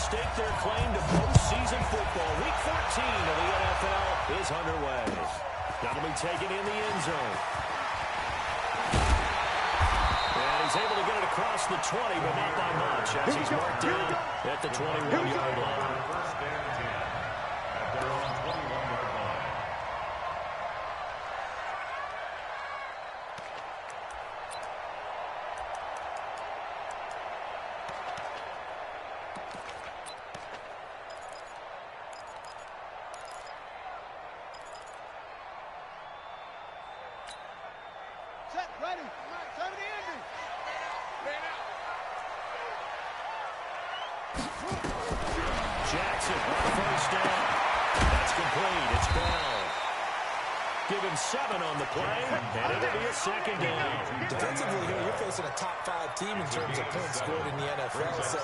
stake their claim to postseason football. Week 14 of the NFL is underway. That'll be taken in the end zone. And he's able to get it across the 20, but not by much, as he's marked down at the 21-yard line. First down and 10 at their own 21-yard line. Set, ready. 70 Andy. Jackson, first down. That's complete. It's Bell. Give him 7 on the play, and it'll be a second down. Defensively here, you're facing a top 5 team in terms of points scored in the NFL. So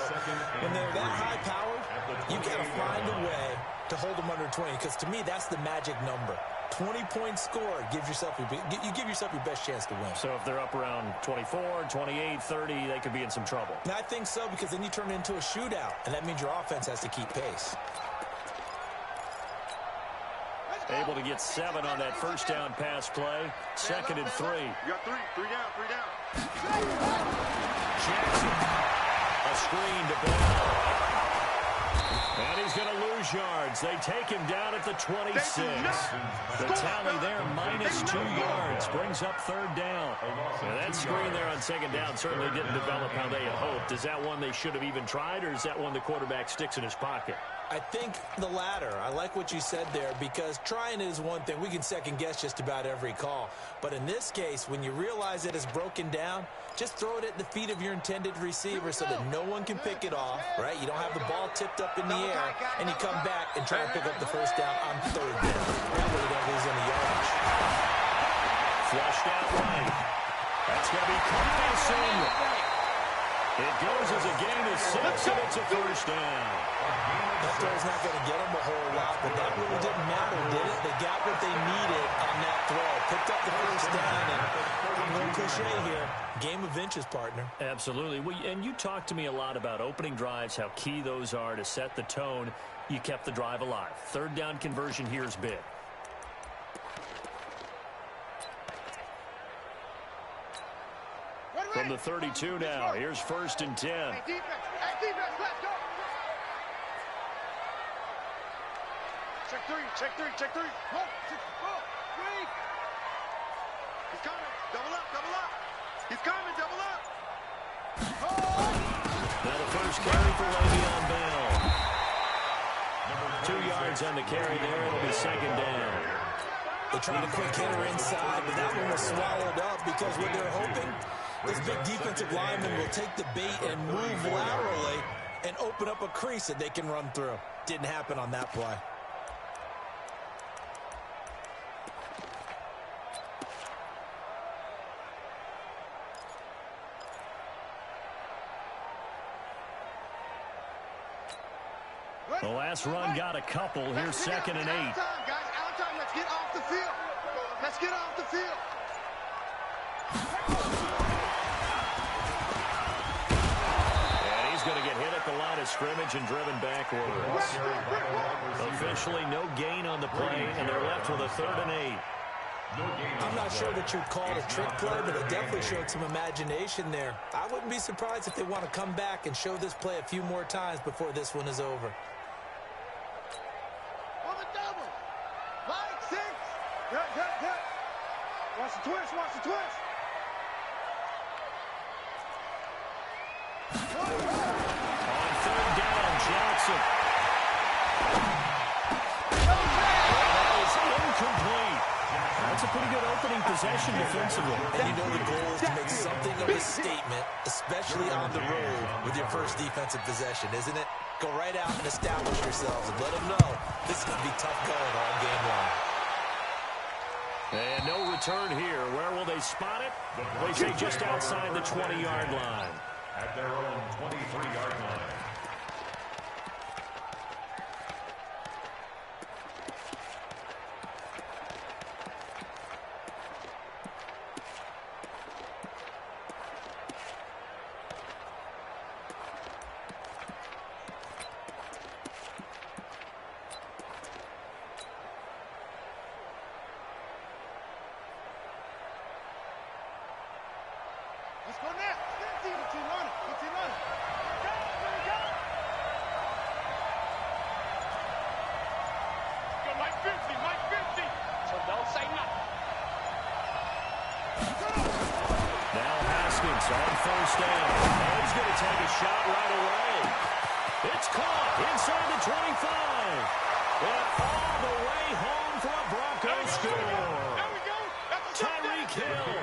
when they're that high-powered, you got to find a way to hold them under 20, because to me, that's the magic number. 20 points scored, you give yourself your best chance to win. So if they're up around 24, 28, 30, they could be in some trouble. And I think so, because then you turn it into a shootout, and that means your offense has to keep pace. Able to get 7 on that first down pass play. Second and 3. You got 3 down, 3 down. Jackson, a screen to Bell. And he's going to lose yards. They take him down at the 26. The tally there, minus 2 yards. Brings up third down. And that screen there on second down certainly didn't develop how they had hoped. Is that one they should have even tried, or is that one the quarterback sticks in his pocket? I think the latter. I like what you said there, because trying is one thing. We can second-guess just about every call. But in this case, when you realize it is broken down, just throw it at the feet of your intended receiver so that no one can pick it off, right? You don't have the ball tipped up in the air, and you come back and try and pick up the first down on third down. That way you don't lose any yardage. Flushed out right. That's going to be Carson. It goes as a gain of 6, and it's a first down. That throw's not going to get them a whole lot, but that really didn't matter, did it? They got what they needed on that throw. Picked up the first down, and I'm going cliche here. Game of inches, partner. Absolutely. Well, and you talked to me a lot about opening drives, how key those are to set the tone. You kept the drive alive. Third down conversion here is big. From the 32 now, here's first and 10. Hey, defense, let's go. Check three. 1, 2, 4, 3. He's coming. Double up. He's coming, double up. Now the first carry for Le'Veon Bell. 2 yards on the carry there. It'll be second down. They tried a quick hitter inside, but that one was swallowed up, because what they're hoping, this big defensive lineman will take the bait and move laterally and open up a crease that they can run through. Didn't happen on that play. The last run got a couple. Here's second and 8. Out time. Let's get off the field. And he's going to get hit at the line of scrimmage and driven backwards. Officially no gain on the play, and they're left with a 3rd and 8. I'm not sure that you'd call it a trick play, but it definitely showed some imagination there. I wouldn't be surprised if they want to come back and show this play a few more times before this one is over. On the double. 5, 6. Good. Watch the twist. On third down, Jackson. That is incomplete. That's a pretty good opening possession defensively. And you know the goal is to make something of a statement, especially on the road with your first defensive possession, isn't it? Go right out and establish yourselves and let them know this is going to be tough going all game long. And no return here. Where will they spot it? They say just outside the 20-yard line. At their own 23-yard line. take a shot right away. It's caught inside the 25. And all the way home for a Broncos score. Tyreek Hill,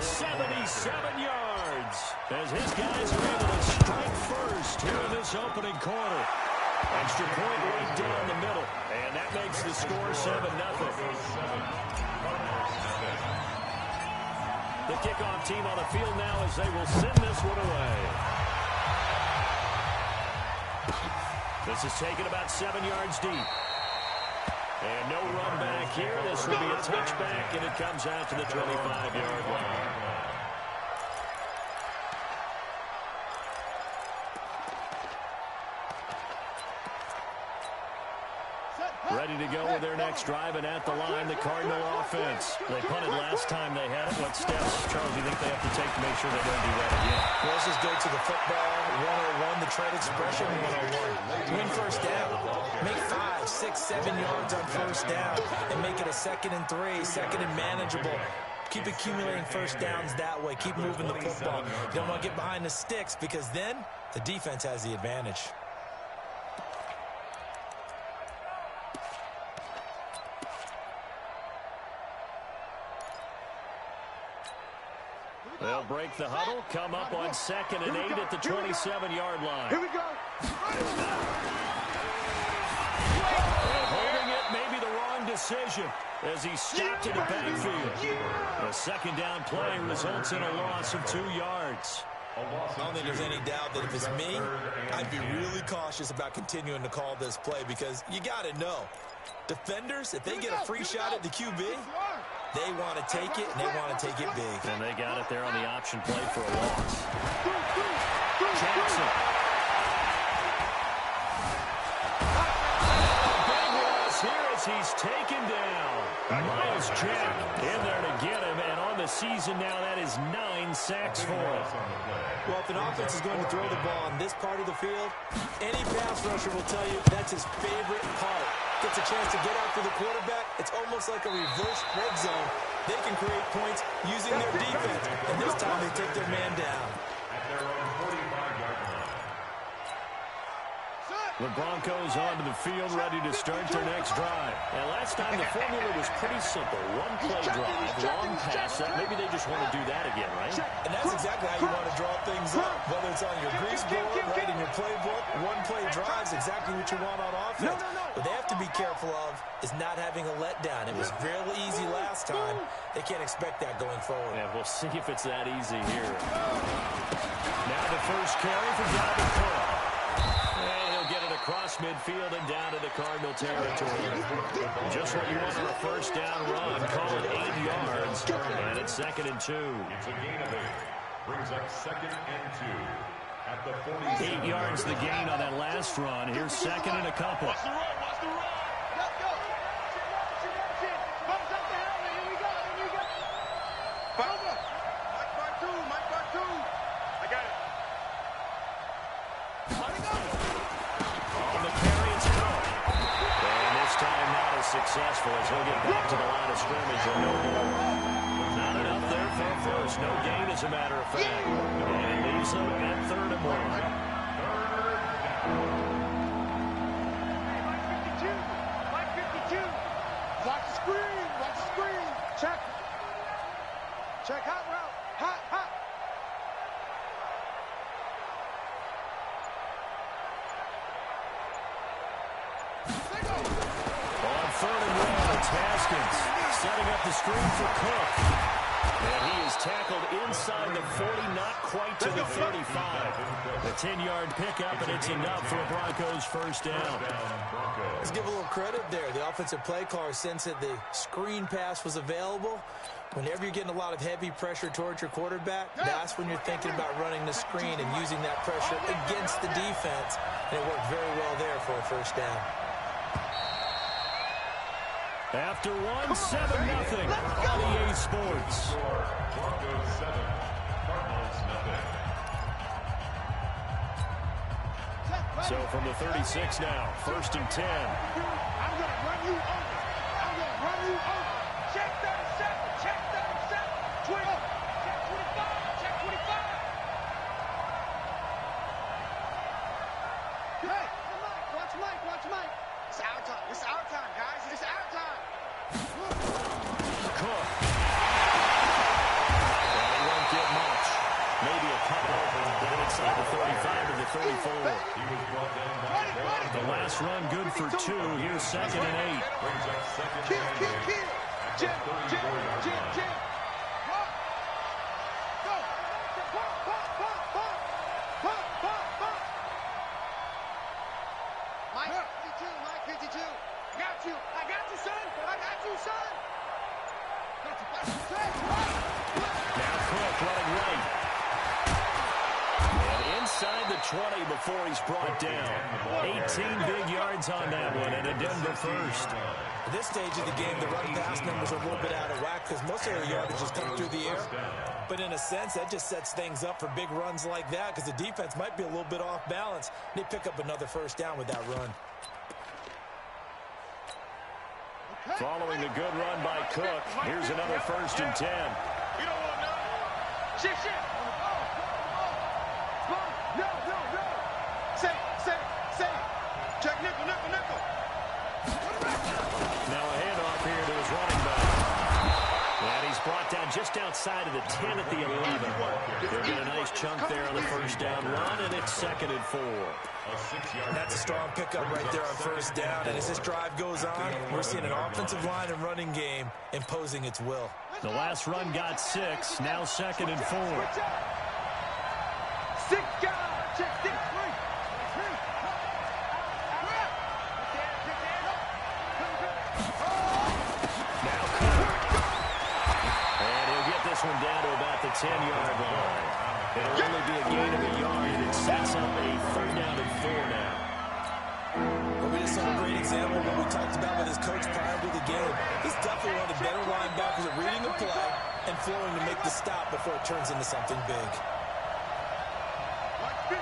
77 yards. As his guys are able to strike first here in this opening quarter. Extra point right down the middle. And that makes the score 7-0. The kickoff team on the field now as they will send this one away. This is taken about 7 yards deep. And no run back here. This will be a touchback, and it comes out to the 25-yard line. Ready to go with their next drive, and at the line, the Cardinal offense. They punted last time they had it. What steps, Charles, do you think they have to take to make sure they don't do that again? Well, let's just go to the football 101, the trade expression 101. Win first down. Make 5, 6, 7 yards on first down, and make it a 2nd and 3, 2nd and manageable. Keep accumulating first downs that way. Keep moving the football. You don't want to get behind the sticks because then the defense has the advantage. They'll break the huddle, come up on 2nd and 8 at the 27-yard line. Here we go. And holding it may be the wrong decision as he stopped in the backfield. A 2nd down play results in a loss of 2 yards. I don't think there's any doubt that if it's me, I'd be really cautious about continuing to call this play because you got to know, defenders, if they get a free shot at the QB, they want to take it, and they want to take it big. And they got it there on the option play for a loss. Jackson. Big loss here as he's taken down. Miles Jack in there to get him, and on the season now, that is 9 sacks for him. Well, if an offense is going to throw the ball on this part of the field, any pass rusher will tell you that's his favorite part. Gets a chance to get after the quarterback. It's almost like a reverse red zone. They can create points using their defense, and this time they take their man down. At their own 45-yard line. The Broncos onto the field, ready to start their next drive. And last time, the formula was pretty simple. One play drive, long pass. Maybe they just want to do that again, right? And that's exactly how you want to draw things up. Whether it's on your grease board, right in your playbook, one play drive is exactly what you want on offense. What they have to be careful of is not having a letdown. It was fairly easy last time. They can't expect that going forward. Yeah, we'll see if it's that easy here. Now the first carry for Dalvin Cook. And he'll get it across midfield and down to the Cardinal territory. Just what you want on a first down run. Call it 8 yards. And it's 2nd and 2. It's a gain of 8. Brings up 2nd and 2. At the 46. 8 yards the gain on that last run. Here's 2nd and a couple. Watch the run. Watch the run. Let's go. Bumps up the helmet. Here we go. Here we go. Over. Mike Bartu. Mike Bartu. I got it. Let it go. On the carry, it's Cook. And this time not as successful as he'll get back to the line of scrimmage. Not enough there for a first. No gain, as a matter of fact. And it leaves them at 3rd and 1. Mike 52. Watch the screen. Watch the screen. Check. Check hot route. Hot, hot. On 3rd and 1, it's Haskins setting up the screen for Cook. And he is tackled inside the 40, not quite to the 35. A 10-yard pickup, and it's enough for a Broncos first down. Let's give a little credit there. The offensive play caller sensed that the screen pass was available. Whenever you're getting a lot of heavy pressure towards your quarterback, that's when you're thinking about running the screen and using that pressure against the defense. And it worked very well there for a first down. After 1, 7-0 on EA Sports. Broncos 7, Cardinals nothing. So from the 36 now, 1st and 10. I'm going to run you over. I'm going to run you over. Check 37. Check 37. 20. Check 25. Check 25. It's our time. It's our time, guys. It's our time. Cook. Well, he won't get much. Maybe a couple. Then inside the 35 to the 34. He was brought down by The last run good for 2. Here's 2nd and 8. brings up second Kill, and kill, 8. kill. Jim, Jim, Jim, Jim. Pop. Go. Pop, pop, pop, pop. Pop, pop, pop. Mike 52, Mike 52. I got you. I got you, son. I got you, son. Got you, got you, son. Now Cook running right. And inside the 20 before he's brought down. 18 big yards on that one, and a Denver first. At this stage of the game, the run-pass numbers are a little bit out of whack because most of their yardage has come through the air. But in a sense, that just sets things up for big runs like that because the defense might be a little bit off balance. They pick up another first down with that run. Following a good run by Cook, here's another 1st and 10. You don't want none. Shit, shit. No, no, no. Say. Check nickel, nickel, nickel. Now a handoff here to his running back. And he's brought down just outside of the 10 at the 11. They'll get a nice chunk there on the first down run, and it's 2nd and 4. That's a strong pickup right there on first down. And as this drive goes on, we're seeing an offensive line and running game imposing its will. The last run got 6, now 2nd and 4. 6 guys. Check 6, 3. Now Cook. And he'll get this one down to about the 10-yard line. It'll only be a gain of a yard, and it sets up a 3rd down and 4 now. Well, we just saw a great example of what we talked about with his coach prior to the game. He's definitely one of the better linebackers at reading a play and flowing to make the stop before it turns into something big. Mike 50.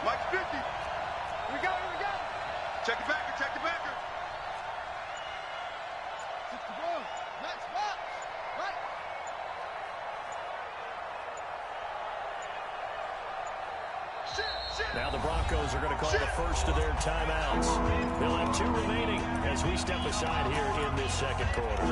Mike 50. Here we go. Check the backer, check the backer. 61. Nice box. Right. Now the Broncos are going to call the first of their timeouts. They'll have 2 remaining as we step aside here in this 2nd quarter.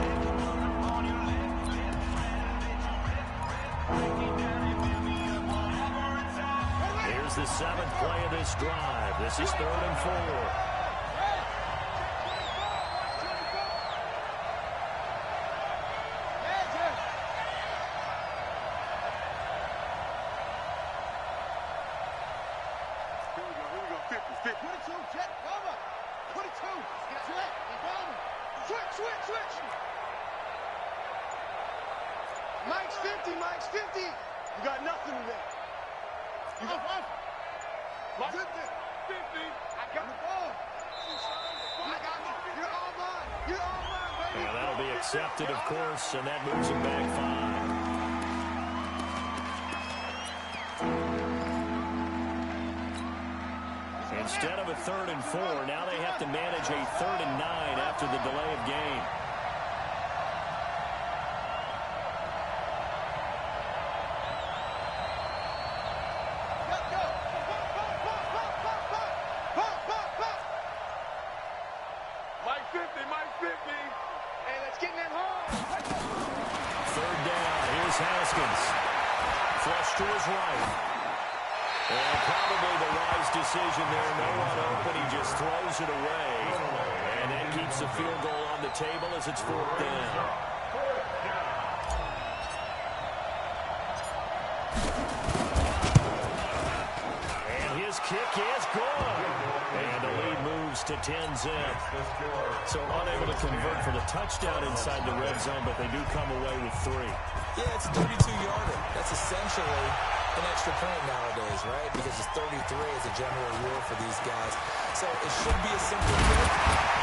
Here's the 7th play of this drive. This is 3rd and 4. Mike's 50, Mike's 50. You got nothing in there. You got what? Mike's 50. 50. I got the ball. I got you. You're all mine. You're all mine, baby. Well, that'll be accepted, of course, and that moves him back 5. Instead of a 3rd and 4, now they have to manage a 3rd and 9 after the delay of game. To his right. And probably the wise decision there. No one open. He just throws it away. And that keeps the field goal on the table as it's 4th down. And his kick is good. And the lead moves to 10-zip. So unable to convert for the touchdown inside the red zone, but they do come away with 3. Yeah, it's a 32-yarder. That's essentially an extra point nowadays, right? Because it's 33 as a general rule for these guys. So it should be a simple kick.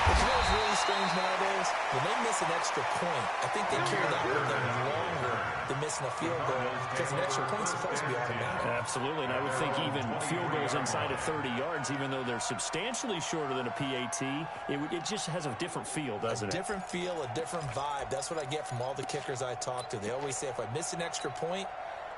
But you know what's really strange nowadays? When they miss an extra point, I think they carry that with them longer than missing a field goal because an extra point's supposed to be automatic. Absolutely, and I would think even field goals inside of 30 yards, even though they're substantially shorter than a PAT, it just has a different feel, doesn't it? A different feel, a different vibe. That's what I get from all the kickers I talk to. They always say, if I miss an extra point,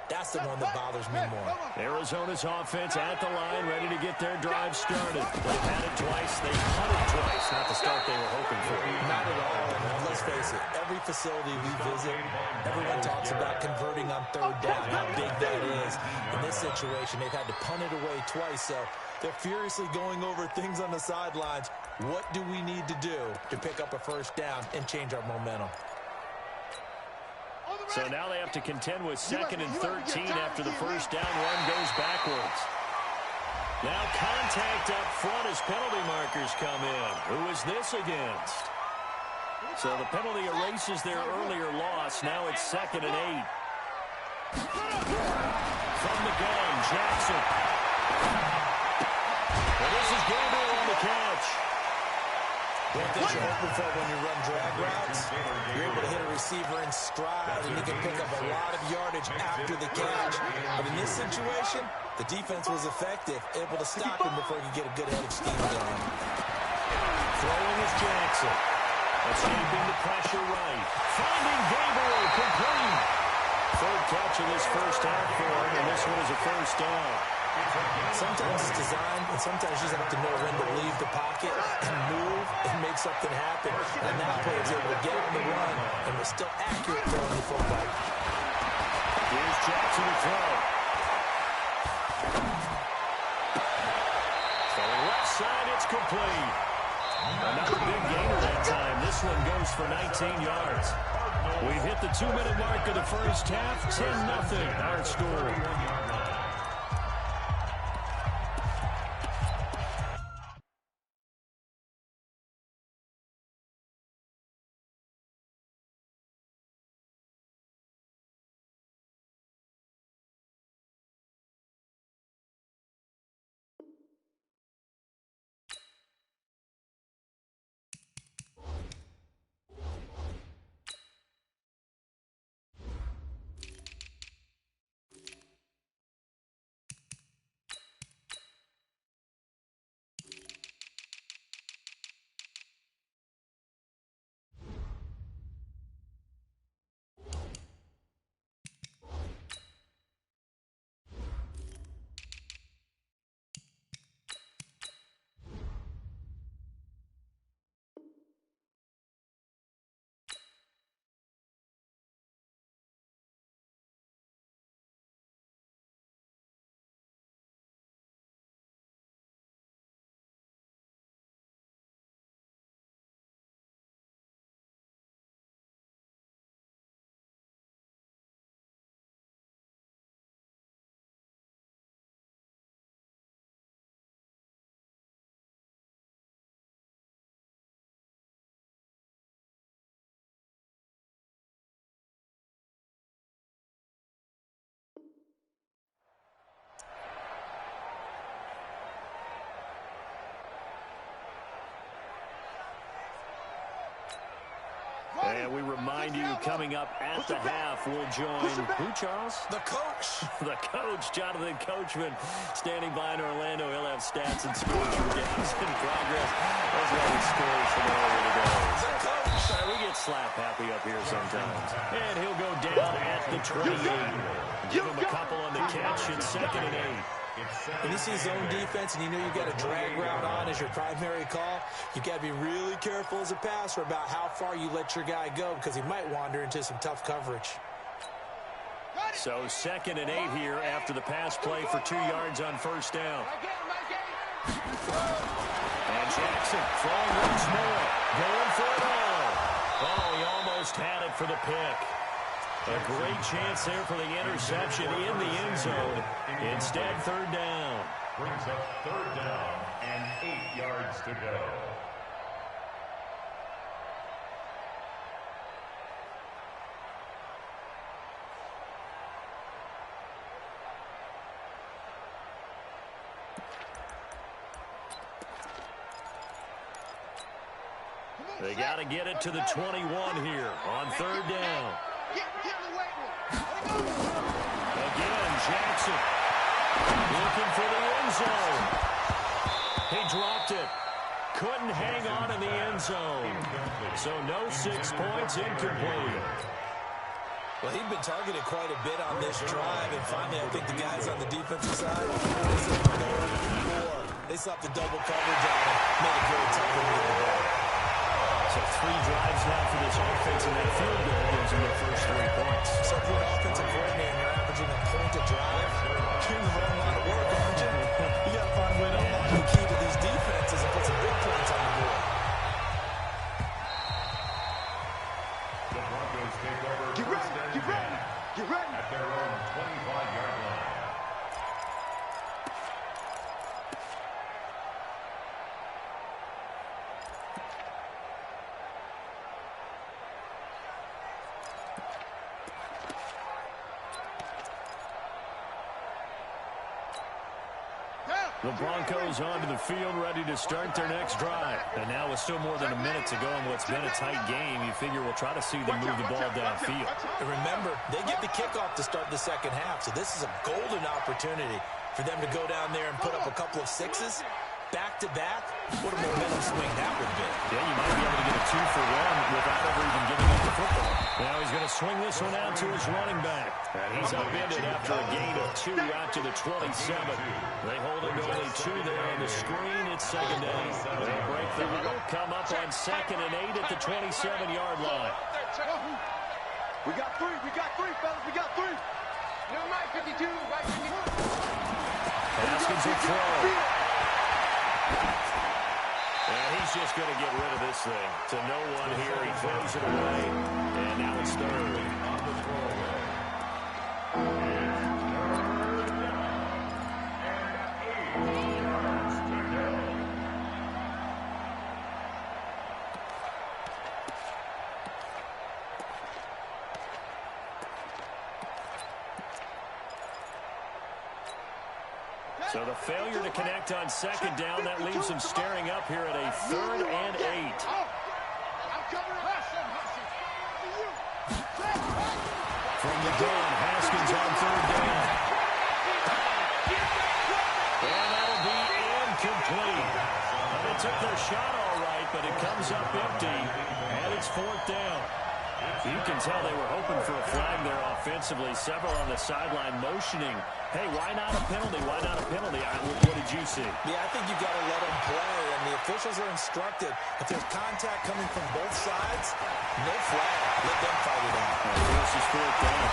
That's the one that bothers me more. Arizona's offense at the line, ready to get their drive started. They've had it twice. They punted twice. Not the start they were hoping for. Not at all. And let's face it, every facility we visit, everyone talks about converting on third down, how big that is. In this situation, they've had to punt it away twice, so they're furiously going over things on the sidelines. What do we need to do to pick up a first down and change our momentum? So now they have to contend with 2nd and 13 after the first down run goes backwards. Now contact up front as penalty markers come in. Who is this against? So the penalty erases their earlier loss. Now it's 2nd and 8. From the gun, Jackson. And this is Gabriel on the catch. What that you're hoping for when you run drag routes, you're able to hit a receiver in stride, and he can pick up a lot of yardage after the catch. But in this situation, the defense was effective, able to stop him before he could get a good head of steam going. Throwing is Jackson. Escaping the pressure right. Finding Gabriel complete. Third catch of this first half for him, and this one is a first down. Sometimes it's designed, and sometimes you just have to know when to leave the pocket and move and make something happen. And that player is able to get on the run and was still accurate throwing the football. Here's Jackson to throw. Throwing left side, it's complete. Another big gainer that time. This one goes for 19 yards. We've hit the 2-minute mark of the first half. 10-0 our score. And we remind you, coming up at the half, we'll join who, Charles? The coach. The coach, Jonathan Coachman, standing by in Orlando. He'll have stats and scores from games in progress, as well as scores from earlier today. The coach. We get slap happy up here sometimes. And he'll go down at the 28. Give him a couple on the catch. It's 2nd and 8. When you see zone defense and you know you've got a drag route on as your primary call, you've got to be really careful as a passer about how far you let your guy go because he might wander into some tough coverage. So 2nd and 8 here after the pass play for 2 yards on first down. And Jackson throwing once more, going for it all. Oh, he almost had it for the pick. A great chance there for the interception in the end zone. Instead, third down. Brings up third down and 8 yards to go. They got to get it to the 21 here on third down. Again, Jackson looking for the end zone. He dropped it. Couldn't hang on in the end zone. So no 6 points, incomplete. Well, he'd been targeted quite a bit on this drive, and finally I think the guys on the defensive side, they slapped the double coverage on him, made it very tough to move the ball. So 3 drives now for this offense, and that field goal gives them their first 3 points. So if you're an offensive coordinator and you're averaging a point a drive, you're doing the wrong line of work, aren't you? You got to find a way to unlock the key to these defenses and put some big points on the board. The Broncos take over Get ready, get ready, get ready. at their own 25-yard line. The Broncos onto the field, ready to start their next drive. And now with still more than a minute to go in what's been a tight game, you figure we'll try to see them move the ball downfield. And remember, they get the kickoff to start the second half, so this is a golden opportunity for them to go down there and put up a couple of sixes back-to-back. What a momentum swing that would be. Yeah, you might be able to get a 2-for-1 without ever even giving up the football. Now he's going to swing this one out to his running back. And he's upended after a gain of 2 out to the 27. They hold him to only 2 there on the screen. It's second down. They break the huddle, come up on 2nd and 8 at the 27-yard line. We got 3, fellas, we got 3. Number 52, right 52. Haskins will throw. And he's just going to get rid of this thing. To no one here. He throws it away. And now it's 3rd. On the throwaway. So the failure to connect on 2nd down, that leaves him staring up here at a 3rd and 8. From the gun, Haskins on 3rd down. And that'll be incomplete. And they took their shot all right, but it comes up empty, and it's 4th down. You can tell they were hoping for a flag there offensively. Several on the sideline motioning, hey, why not a penalty? Why not a penalty? What did you see? Yeah, I think you've got to let them play, and the officials are instructed. If there's contact coming from both sides, no flag. Let them fight it out. This is 4th down.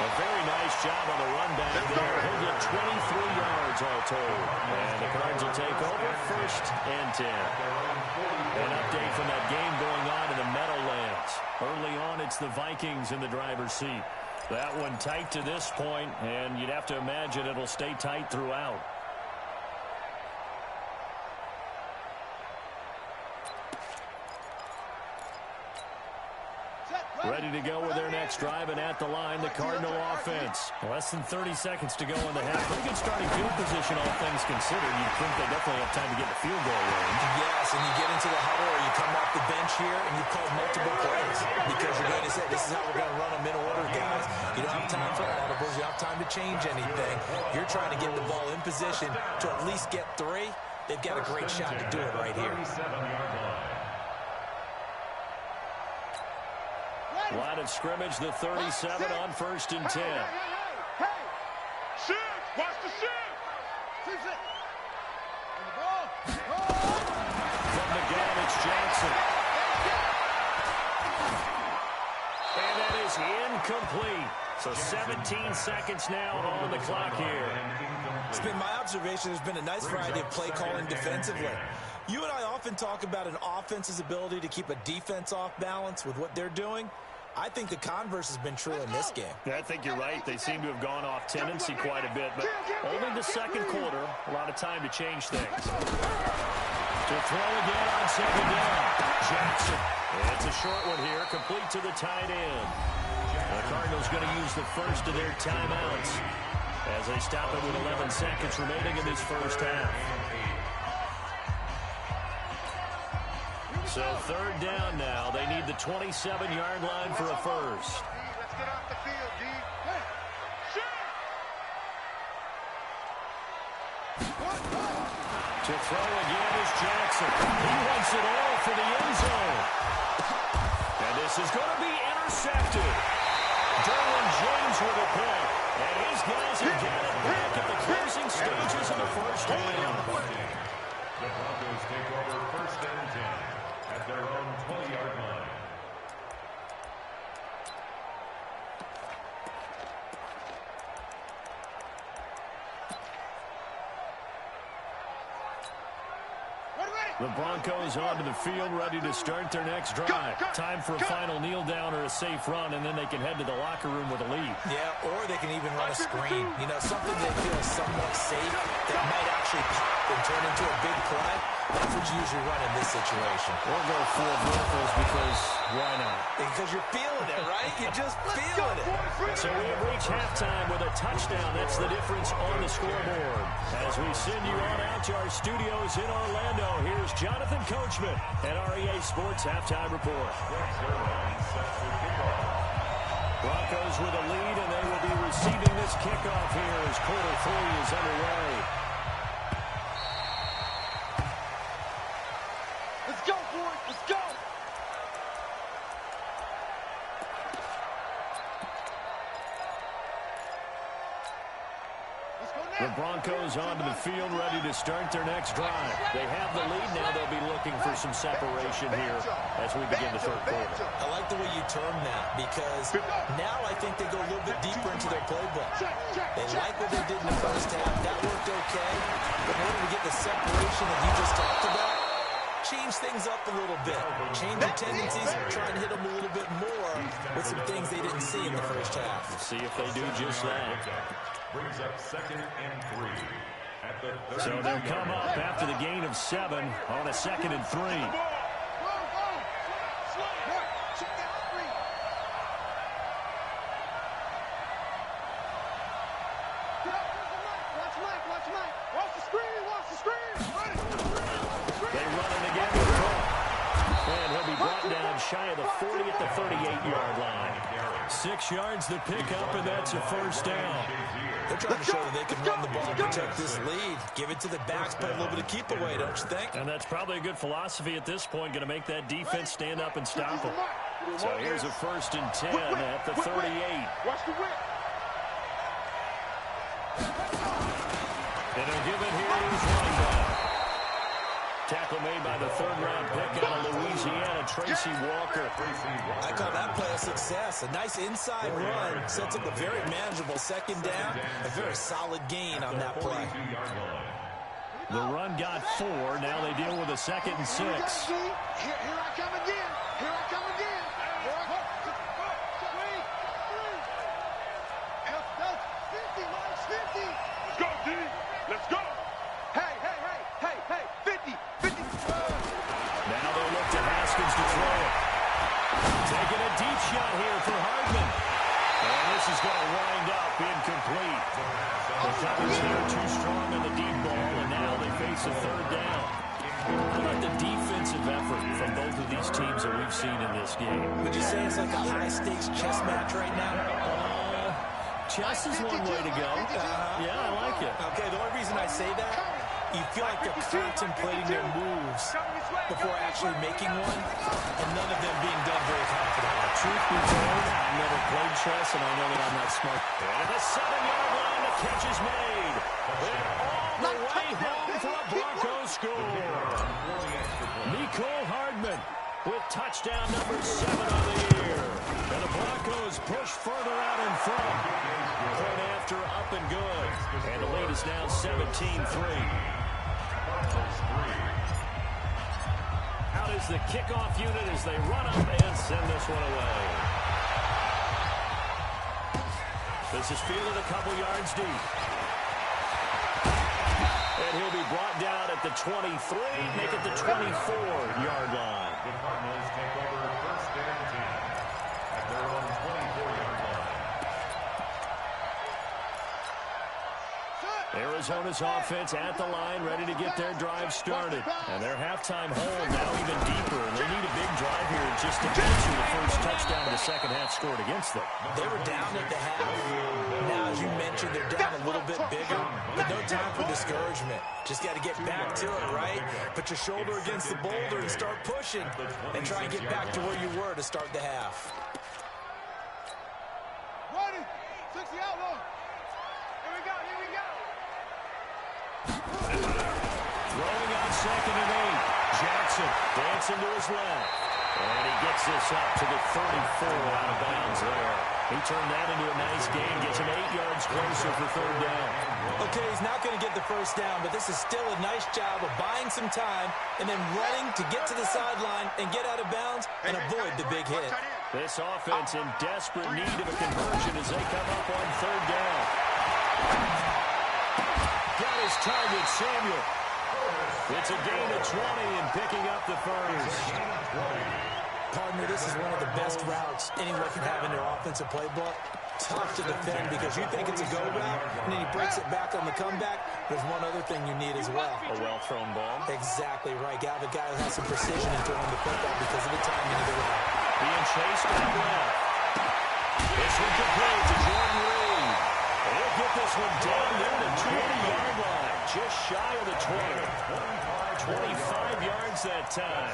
A very nice job on the run back there. He'll get 23 yards all told. And the Cards will take over 1st and 10. An update from that game going on in the Meadowlands. Early on, it's the Vikings in the driver's seat. That one tight to this point, and you'd have to imagine it'll stay tight throughout. Ready to go with their next drive, and at the line, the Cardinal offense. Less than 30 seconds to go in the half. Pretty good starting field position, all things considered. You'd think they definitely have time to get the field goal range. Yes, and you get into the huddle or you come off the bench here, and you call multiple plays because you're going to say, this is how we're going to run them in order, guys. You don't have time for audibles. You don't have time to change anything. You're trying to get the ball in position to at least get 3. They've got a great shot to do it right here. Line of scrimmage, the 37 on 1st and 10. Hey! Shift! Watch the shift! From the gun, it's Jackson. And that is incomplete. So 17 seconds now on the clock here. It's been my observation there's been a nice variety of play calling defensively. You and I often talk about an offense's ability to keep a defense off balance with what they're doing. I think the converse has been true in this game. Yeah, I think you're right. They seem to have gone off tendency quite a bit, but only the 2nd quarter, a lot of time to change things. To throw again on 2nd down. Jackson. It's a short one here, complete to the tight end. The Cardinals going to use the first of their timeouts as they stop it with 11 seconds remaining in this first half. So 3rd down now. They need the 27-yard line for a first. Let's get off the field, D. To throw again is Jackson. He wants it all for the end zone. And this is going to be intercepted. Derwin James with a pick. And his guys have got it back at the closing stages of the first half. The Broncos take over 1st and 10 at their own 20-yard line. The Broncos onto the field, ready to start their next drive. Time for a final kneel down or a safe run, and then they can head to the locker room with a lead. Yeah, or they can even run a screen. You know, something they feel is somewhat safe that might actually pop and turn into a big play. That's what you usually run in this situation. Or go full verticals because why not? Because you're feeling it, right? You're just feeling it. So we have reached halftime with a touchdown. That's the difference on the scoreboard. As we send you on out to our studios in Orlando, here's Jonathan Coachman at REA Sports Halftime Report. Broncos with a lead, and they will be receiving this kickoff here as quarter 3 is underway. Let's go, boys. Let's go. The Broncos onto the field, ready to start their next drive. They have the lead. Now they'll be looking for some separation here as we begin the third quarter. I like the way you term that because now I think they go a little bit deeper into their playbook. They like what they did in the first half. That worked okay. But in order to get the separation that you just talked about, change things up a little bit. Change the tendencies and try and hit them a little bit more with some things they didn't see in the first half. We'll see if they do just that. Brings up 2nd and 3 at the 30. So they'll come up after the gain of 7 on a 2nd and 3. They run it again with Cook. And he'll be brought down shy of the 40 at the 38-yard line. 6 yards to pick up, and that's a first down. They're trying to show that they can run the ball and protect this lead. Give it to the backs, play a little bit of keep away, don't you think? And that's probably a good philosophy at this point, going to make that defense stand up and stop them. So here's a 1st and 10 at the 38. Watch the whip. And they'll give it here to his running back. Tackle made by the 3rd-round pick out of Louisiana, Tracy Walker. I call that play a success. A nice inside run sets up a very manageable 2nd down. A very solid gain on that play. The run got 4. Now they deal with a 2nd and 6. Here I come again. Here I come again. Here I come. 50, Mike, 50. Let's go, D. Let's go. Hey, 50. Now they look to Haskins to throw it. Taking a deep shot here for Hardman. And this is going to wind up incomplete. The coverage there too strong on the deep ball, and now they face a 3rd down. How about the defensive effort from both of these teams that we've seen in this game? Would you say it's like a high-stakes chess match right now? Chess is one way to go. Yeah, I like it. Okay, the only reason I say that, you feel like they're contemplating their moves before actually making one, and none of them being done very confidently. Truth be told, I've never played chess, and I know that I'm not smart. And at the 7-yard line, the catch is made. And all the way home for a Broncos score. Nicole Hardman with touchdown number 7 on the year. And the Broncos push further out in front. Point after up and good. And the lead is now 17-3. Out is the kickoff unit as they run up and send this one away. This is fielded a couple yards deep. And he'll be brought down at the 23, make it the 24-yard line. The Cardinals take over 1st and 10 at their own 24-yard line. Arizona's offense at the line, ready to get their drive started. And their halftime hole now even deeper. And they need a big drive here just to get to the first touchdown of the 2nd half scored against them. They were down at the half. Now, as you mentioned, they're down a little bit bigger, but no time for discouragement. Just got to get back to it, right? Put your shoulder against the boulder and start pushing and try and get back to where you were to start the half. 60 outlaw. Here we go, here we go. Throwing on 2nd and 8. Jackson dancing to his left. And he gets this up to the 34 out of bounds there. He turned that into a nice gain, gets him 8 yards closer for 3rd down. Okay, he's not going to get the first down, but this is still a nice job of buying some time and then running to get to the sideline and get out of bounds and avoid the big hit. This offense in desperate need of a conversion as they come up on 3rd down. Got his target, Samuel. It's a gain of 20 and picking up the first. Partner, this is one of the best routes anyone can have in their offensive playbook. Tough to defend because you think it's a go route, and then he breaks it back on the comeback. There's one other thing you need as well. A well-thrown ball. Exactly right. You have a guy who has some precision in throwing the football because of the timing of the route. Being chased on the left. This one complete to Jordan Reed. He'll get this one down near the 20-yard line. Just shy of the 20. 25 yards that time.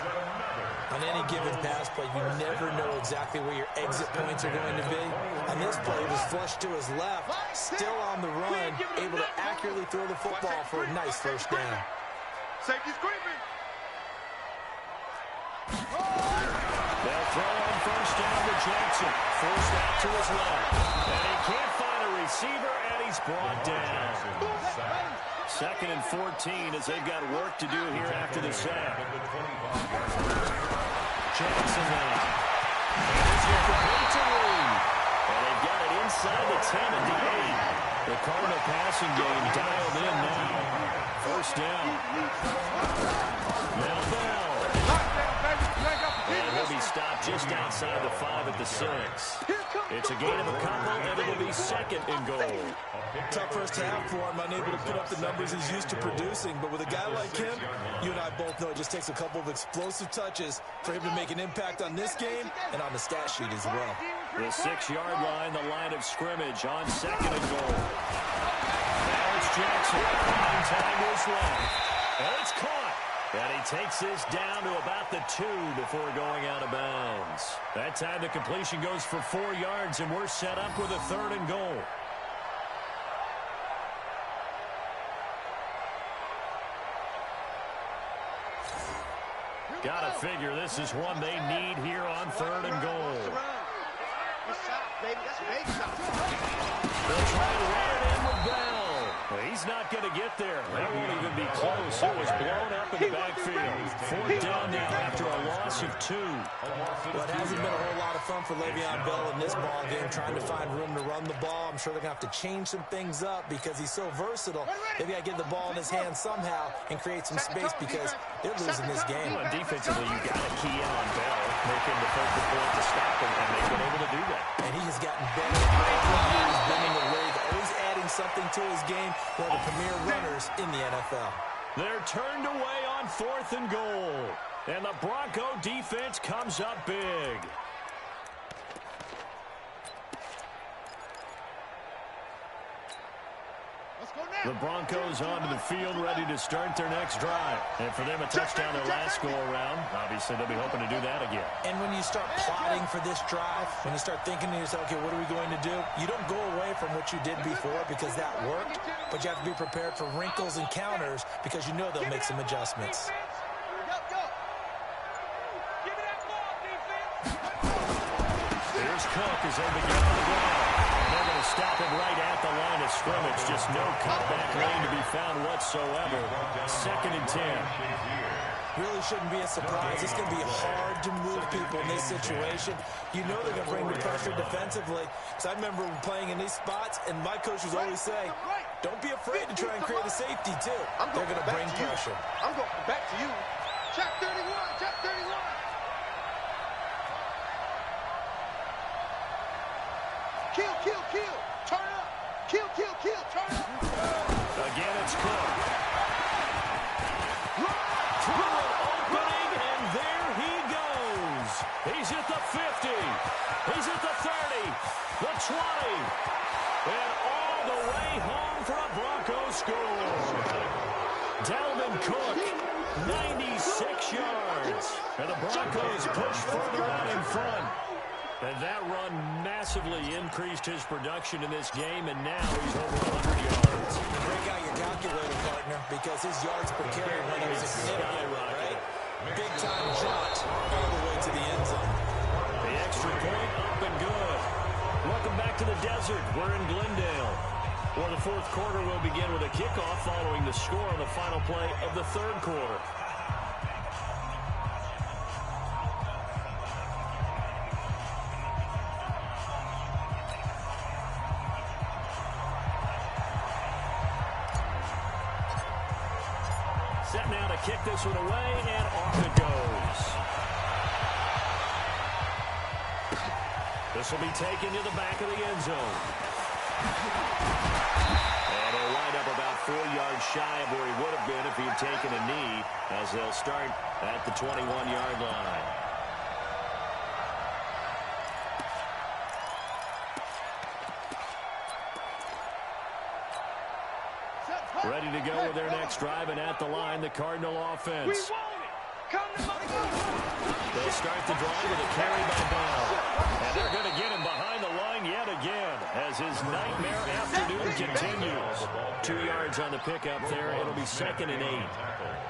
On any given pass play, you never know exactly where your exit points are going to be. On this play, he was flushed to his left, still on the run, able to accurately throw the football for a nice first down. Safety screaming. They'll throw on 1st down to Jackson. Forced out to his left. And he can't find a receiver, and he's brought down. 2nd and 14 as they've got work to do here after the sack. Jackson now. And this will complete to Reed. And they've got it inside the 10 at the 8. The Cardinal passing game dialed in now. 1st down. Now Bell. And he'll be stopped just outside the 5 at the 6. It's a gain of a couple, and it'll be 2nd and goal. Tough first half for him, unable to put up the numbers he's used to producing. But with a guy like him, you and I both know it just takes a couple of explosive touches for him to make an impact on this game and on the stat sheet as well. The 6-yard line, the line of scrimmage on 2nd and goal. Now it's Jackson. Finding time to his left. And it's caught. And he takes this down to about the 2 before going out of bounds. That time the completion goes for 4 yards, and we're set up with a 3rd and goal. Gotta figure this is one they need here on 3rd and goal. They'll try and run it in with Bell. Well, he's not going to get there. That won't even be close. It was blown up in the backfield. 4th down now after a loss of 2. Well, it hasn't been a whole lot of fun for Le'Veon Bell in this ball game, trying to find room to run the ball. I'm sure they're going to have to change some things up because he's so versatile. They've got to get the ball in his hands somehow and create some space because they're losing this game. Well, defensively, you got to key in on Bell, make him the focal point to stop him, and they've been able to do that. And he has gotten better every year he's been in the league, always adding something to his game. One of the premier runners in the NFL. They're turned away on 4th and goal. And the Bronco defense comes up big. The Broncos onto the field, ready to start their next drive. And for them, a touchdown their last go-around. Obviously, they'll be hoping to do that again. And when you start plotting for this drive, when you start thinking to yourself, okay, what are we going to do? You don't go away from what you did before because that worked, but you have to be prepared for wrinkles and counters because you know they'll make some adjustments. Here's Cook as they begin on the ground. They're going to stop him right at the line of scrimmage. Just no cutback lane to be found whatsoever. 2nd and 10. Really shouldn't be a surprise. It's going to be hard to move people in this situation. You know they're going to bring the pressure defensively. So I remember playing in these spots, and my coaches always say, don't be afraid to try and create a safety, too. They're going to bring pressure. I'm going back to you. Check 31, check 31. Kill, kill, kill. Turn up. Kill, kill, kill. Turn up. Again, it's Cook. Through an opening, and there he goes. He's at the 50. He's at the 30. The 20. And all the way home for a Broncos score. Dalvin Cook, 96 yards. And the Broncos push further out in front. And that run massively increased his production in this game, and now he's over 100 yards. Break out your calculator, partner, because his yards per carry went up significantly, right? Big-time jaunt all the way to the end zone. The extra point up and good. Welcome back to the desert. We're in Glendale. Well, the fourth quarter will begin with a kickoff following the score on the final play of the third quarter. Set now to kick this one away, and off it goes. This will be taken to the back of the end zone. And he'll wind up about 4 yards shy of where he would have been if he had taken a knee, as they'll start at the 21-yard line. Ready to go with their next drive, and at the line, the Cardinal offense. They'll start the drive with a carry by Bell. And they're going to get him behind the line yet again as his nightmare afternoon continues. 2 yards on the pickup there. It'll be 2nd and 8.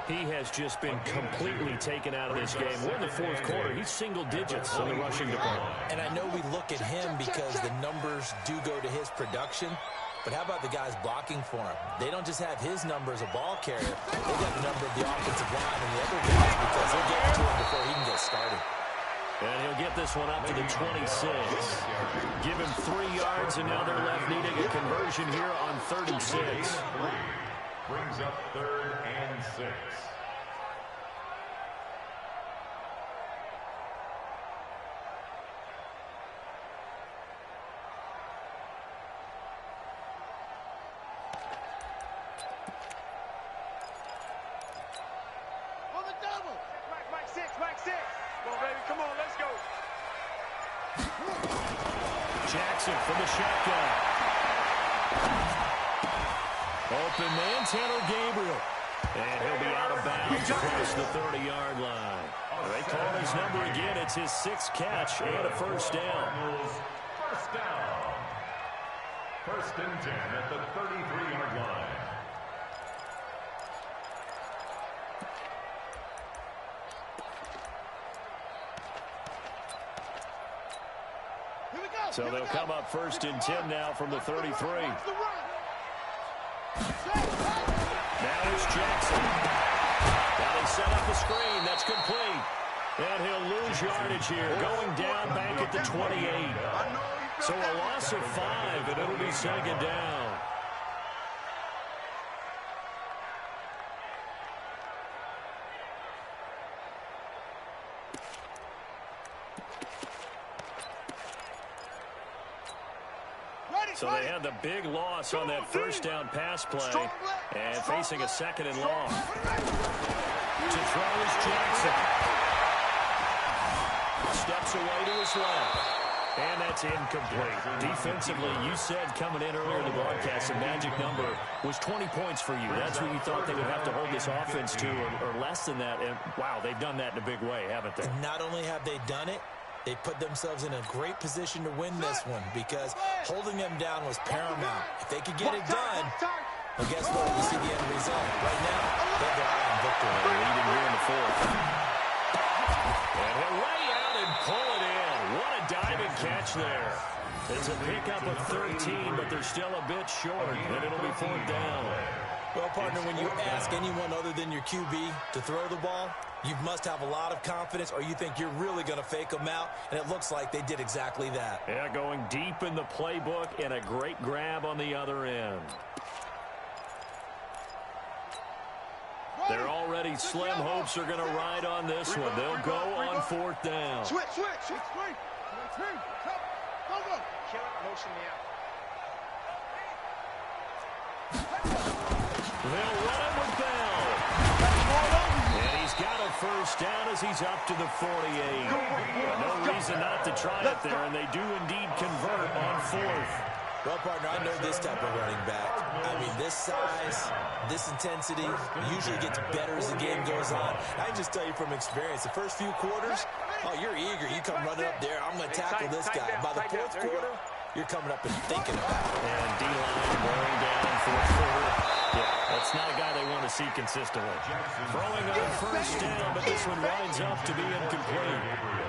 He has just been completely taken out of this game. We're in the fourth quarter. He's single digits in the rushing department. And I know we look at him because the numbers do go to his production. But how about the guys blocking for him? They don't just have his number as a ball carrier. They got the number of the offensive line and the other guys because they'll get to him before he can get started. And he'll get this one up to the 26. Give him 3 yards, and now they're left needing a conversion here on 36. Brings up 3rd and 6. Jackson from the shotgun. Open man, Tanner Gabriel. And he'll be out of bounds across the 30-yard line. They call his number again. It's his 6th catch and a first down. First down. 1st and 10 at the 33-yard line. So they'll come up 1st and 10 now from the 33. Now it's Jackson. Now they set up a screen. That's complete. And he'll lose yardage here. Going down back at the 28. So a loss of 5, and it'll be 2nd down. So they had the big loss on that first down pass play, and facing a 2nd and long. To throw is Jackson. Steps away to his left. And that's incomplete. Defensively, you said coming in earlier in the broadcast, the magic number was 20 points for you. That's what you thought they would have to hold this offense to, or less than that. And, wow, they've done that in a big way, haven't they? And not only have they done it, they put themselves in a great position to win this one because holding them down was paramount. If they could get it done, well, guess what? You see the end result. Right now, they're the eye on victory. They're leading here in the 4th. And he'll lay out and pull it in. What a diving catch there. It's a pickup of 13, but they're still a bit short, and it'll be 4th down. Well, partner, when you ask anyone other than your QB to throw the ball, you must have a lot of confidence, or you think you're really going to fake them out, and it looks like they did exactly that. Yeah, going deep in the playbook and a great grab on the other end. They're already slim hopes are going to ride on this one. They'll go on 4th down. Switch. Go. Kill it, motion me out. They'll run it with Bell. And he's got a first down as he's up to the 48. No reason not to try it there, and they do indeed convert on 4th. Well, partner, I know this type of running back. I mean, this size, this intensity usually gets better as the game goes on. I can just tell you from experience, the first few quarters, oh, you're eager. You come running up there, I'm going to tackle this guy. By the fourth quarter, you're coming up and thinking about it. And D-line wearing down fourth quarter. Yeah, that's not a guy they want to see consistently. Throwing on first down, but this one winds up to be incomplete.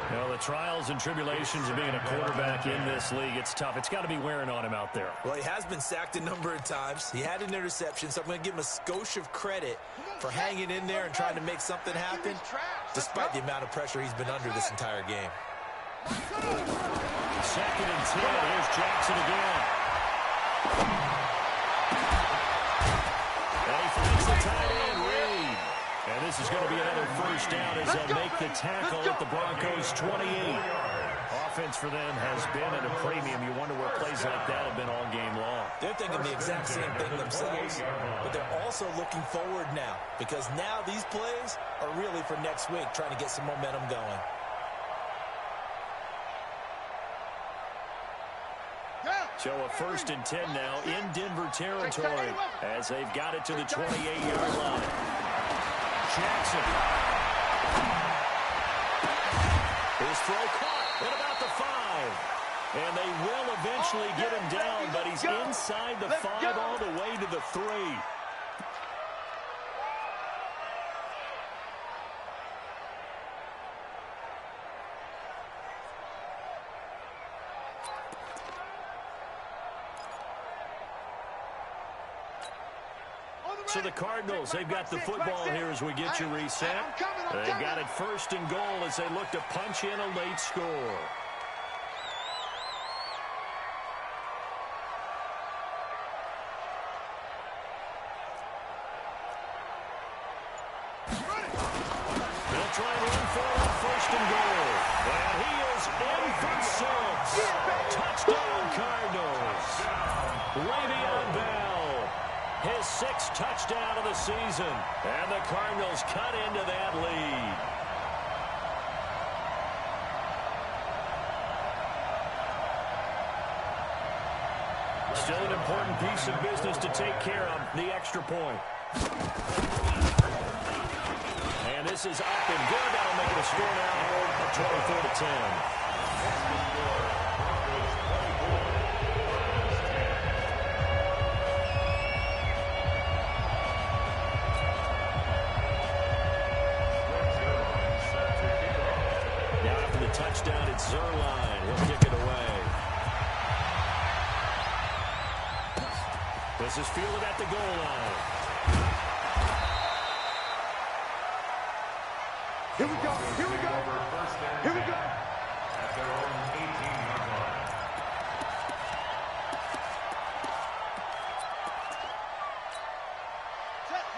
You know, the trials and tribulations of being a quarterback in this league, it's tough. It's got to be wearing on him out there. Well, he has been sacked a number of times. He had an interception, so I'm going to give him a skosh of credit for hanging in there and trying to make something happen, despite the amount of pressure he's been under this entire game. 2nd and 10. Here's Jackson again. And he finds the tight end, Reed. And this is going to be another first down as they'll make the tackle at the Broncos' 28. Offense for them has been at a premium. You wonder where plays like that have been all game long. They're thinking the exact same thing themselves, but they're also looking forward now, because now these plays are really for next week, trying to get some momentum going. So a 1st and 10 now in Denver territory as they've got it to the 28-yard line. Jackson. His throw caught at about the 5. And they will eventually get him down, but he's inside the 5 all the way to the 3. So the Cardinals, they've got the football here as we get you reset. They've got it 1st and goal as they look to punch in a late score. They'll try and run for it, 1st and goal. And he is in for 6. Touchdown, Cardinals. Le'Veon Bell. His 6th touchdown of the season. And the Cardinals cut into that lead. Still an important piece of business to take care of, the extra point. And this is up and good. That'll make it a score now of 24-10. Touchdown, it's Zerline. He'll kick it away. This is fielded at the goal line. Here we go. Here we go. Here we go. At their own 18-yard line.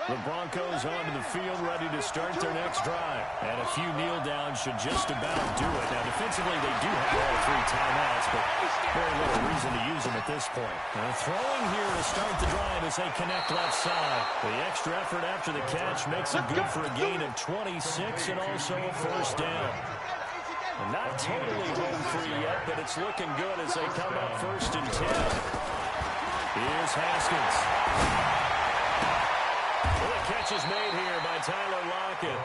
The Broncos onto the field, ready to start their next drive. And a few kneel downs should just about do it. Now, defensively, they do have all 3 timeouts, but very little reason to use them at this point. And throwing here to start the drive as they connect left side. The extra effort after the catch makes it good for a gain of 26 and also a 1st down. And not totally home free yet, but it's looking good as they come up 1st and 10. Here's Haskins. Catch is made here by Tyler Lockett.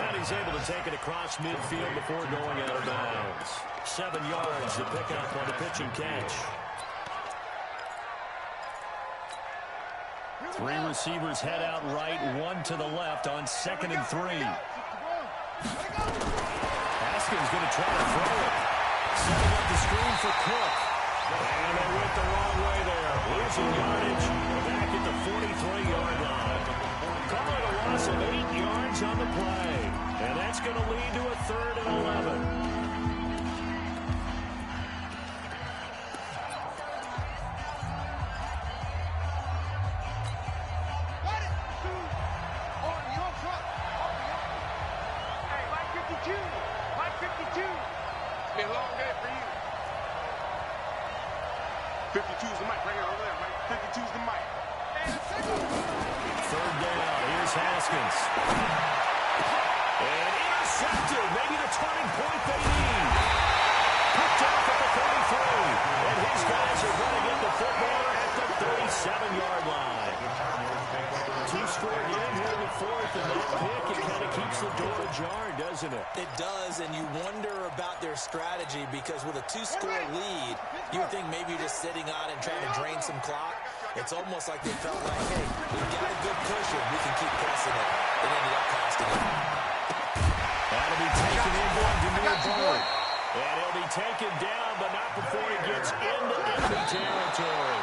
And he's able to take it across midfield before going out of bounds. 7 yards to pick up on the pitch and catch. 3 receivers head out right, 1 to the left on 2nd and 3. Haskins going to try to throw it. Setting up the screen for Cook. And they went the wrong way there. Losing yardage back at the 43-yard line. Call it a loss of 8 yards on the play. And that's going to lead to a 3rd and 11. Been a long day for you. 52's the mic right here over there, right? 52's the mic. 3rd down. Here's Haskins. And intercepted. Maybe the turning point they need. Picked off at the 33. And his guys are going to get the football at the 37-yard line. Two-score game here in the fourth, and that pick, it kind of keeps the door ajar, doesn't it? It does, and you wonder about their strategy because with a two-score lead, you would think maybe you're just sitting on it and trying to drain some clock. It's almost like they felt like, hey, we've got a good cushion. We can keep pressing it. It ended up costing them. That'll be taken in by Demir Bird. And he'll be taken down, but not before he gets into enemy territory.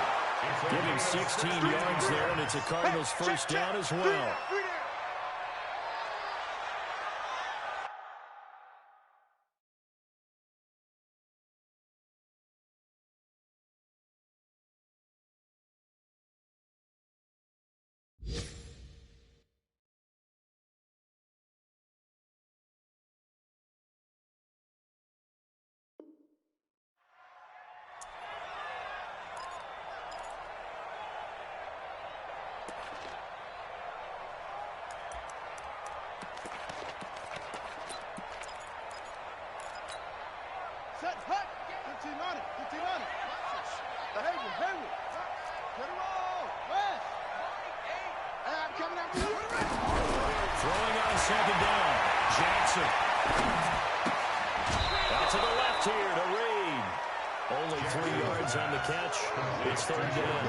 Give him 16 yards there, and it's a Cardinals first down as well. Set, hut. 15 on it. 15 on it. Hayward. Get it roll. West. Hey, I'm coming after you. Throwing on second down. Jackson. Out to the left here to Reed. Only 3 yards on the catch. It's third down.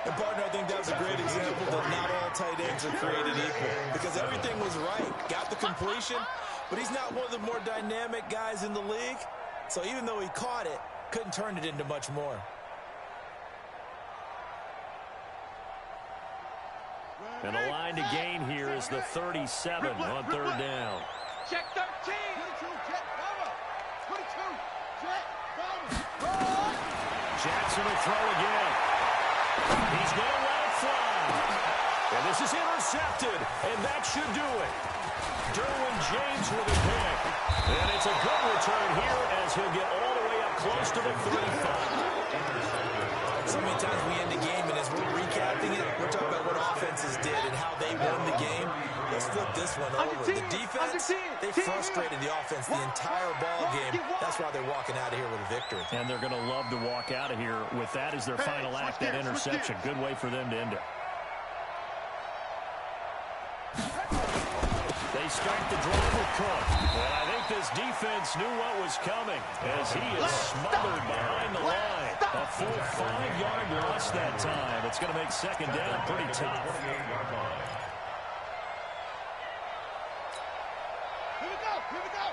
And, partner, I think that was a great example that not all tight ends are created equal because everything was right. Got the completion, but he's not one of the more dynamic guys in the league. So even though he caught it, couldn't turn it into much more. And the line to gain here is the 37 on third down. Check 13. 22, check cover. 22, check cover. Jackson will throw again. He's going to let it fly. And this is intercepted, and that should do it. Derwin James with a pick. And it's a good return here as he'll get all the way up close to the 35. So many times we end the game, and as we're recapping it, we're talking about what offenses did and how they won the game. Let's flip this one over. The defense, they frustrated the offense the entire ball game. That's why they're walking out of here with a victory. And they're going to love to walk out of here with that as their final act, that interception. Good way for them to end it. They start the drive with Cook. And I think this defense knew what was coming as he is smothered behind the line. A full 5-yard loss that time. It's going to make second down pretty tough. Here we go.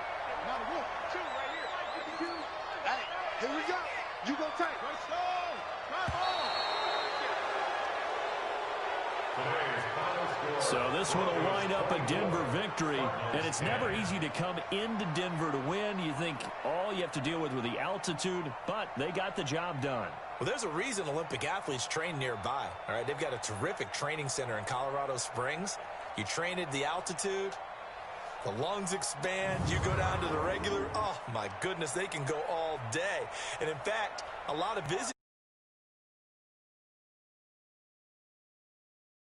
Not a wolf. 2 right here. Hey, here we go. You go tight. Right slow. Drive on. So this one will wind up a Denver victory, and it's never easy to come into Denver to win. You think all you have to deal with the altitude, but they got the job done. Well, there's a reason Olympic athletes train nearby. All right, they've got a terrific training center in Colorado Springs. You train at the altitude, the lungs expand, you go down to the regular. Oh, my goodness, they can go all day. And, in fact, a lot of visitors